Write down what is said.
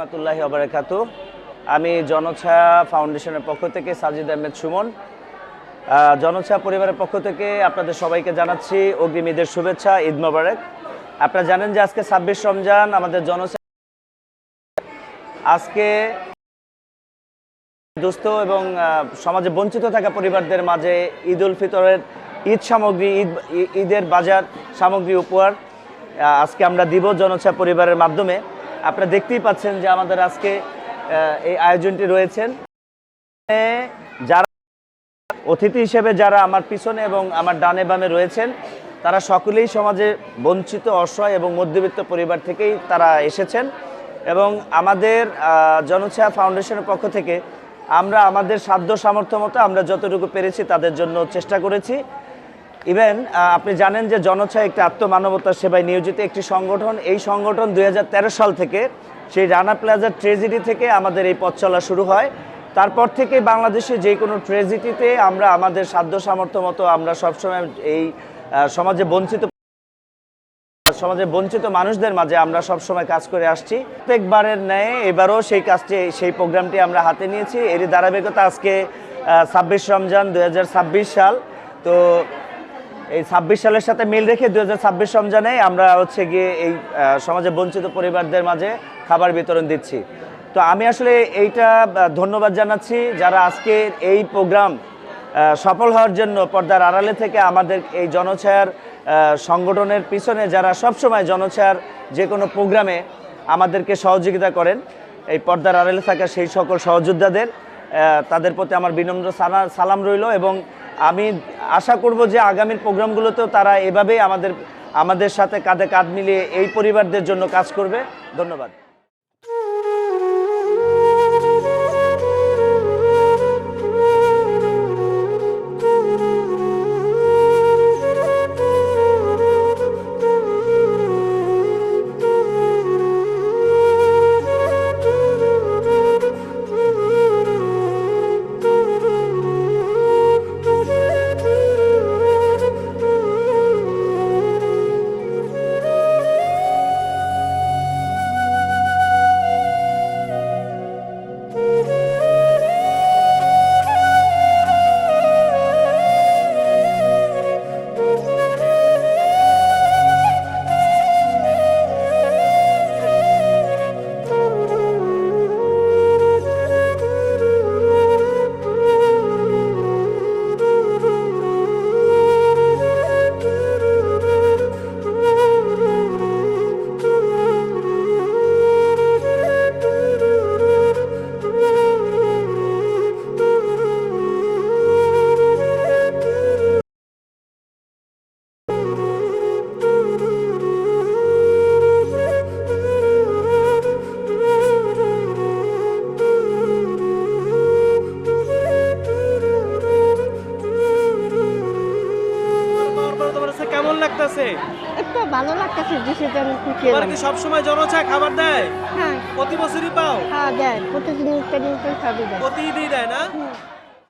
রহমতুল্লাহি ওয়া বারাকাতুহু। আমি জনছায়া ফাউন্ডেশনের পক্ষ থেকে সাজিদ আহমেদ সুমন, জনছায়া পরিবারের পক্ষ থেকে আপনাদের সবাইকে জানাচ্ছি অগ্রিম ঈদের শুভেচ্ছা, ঈদ মোবারক। আপনারা জানেন যে আজকে 26 রমজান, আমাদের জনছায়া আজকে দুস্থ এবং সমাজে বঞ্চিত থাকা পরিবারদের মাঝে ঈদ উল ফিতরের ঈদ সামগ্রী, ঈদের বাজার সামগ্রী উপহার আজকে আমরা দিব জনছায়া পরিবারের মাধ্যমে। আপনারা দেখতেই পাচ্ছেন যে আমাদের আজকে এই আয়োজনটি রয়েছেন। যারা অতিথি হিসেবে যারা আমার পিছনে এবং আমার ডানে বামে রয়েছেন, তারা সকলেই সমাজে বঞ্চিত, অসহায় এবং মধ্যবিত্ত পরিবার থেকেই তারা এসেছেন এবং আমাদের জনছায়া ফাউন্ডেশনের পক্ষ থেকে আমরা আমাদের সাধ্য সামর্থ্য মতো আমরা যতটুকু পেরেছি তাদের জন্য চেষ্টা করেছি। ইভেন আপনি জানেন যে জনছায়া একটি আত্মমানবতার সেবায় নিয়োজিত একটি সংগঠন। এই সংগঠন 2013 সাল থেকে, সেই রানা প্লাজার ট্রেজেডি থেকে আমাদের এই পথ চলা শুরু হয়। তারপর থেকে বাংলাদেশে যে কোনো ট্রেজেডিতে আমরা আমাদের সাধ্য সামর্থ্য মতো আমরা সবসময় এই সমাজে বঞ্চিত মানুষদের মাঝে আমরা সবসময় কাজ করে আসছি। প্রত্যেকবারের ন্যায় এবারও সেই প্রোগ্রামটি আমরা হাতে নিয়েছি। এরই ধারাবাহিকতা আজকে 26 রমজান 2026 সাল। তো এই 26 সালের সাথে মিল রেখে 2026 রমজানে আমরা গিয়ে এই সমাজে বঞ্চিত পরিবারদের মাঝে খাবার বিতরণ দিচ্ছি। তো আমি আসলে এইটা ধন্যবাদ জানাচ্ছি যারা আজকে এই প্রোগ্রাম সফল হওয়ার জন্য পর্দার আড়ালে থেকে আমাদের এই জনছায়ার সংগঠনের পিছনে যারা সবসময় জনছায়ার যে কোনো প্রোগ্রামে আমাদেরকে সহযোগিতা করেন, এই পর্দার আড়ালে থাকা সেই সকল সহযোদ্ধাদের, তাদের প্রতি আমার বিনম্র সালাম রইল এবং আমি আশা করব যে আগামীর প্রোগ্রামগুলোতেও তারা এভাবেই আমাদের সাথে কাঁধে কাঁধ মিলিয়ে এই পরিবারদের জন্য কাজ করবে। ধন্যবাদ। কেমন লাগতেছে? একটু ভালো লাগতেছে, দেশের জন্য খুশি। এবার কি সব সময় জনছায়া খাবার দেয়? হ্যাঁ, প্রতি বছরই পাও? হ্যাঁ দেয়, প্রতিদিন সবই দেয়। প্রতিদিনই দেয় না?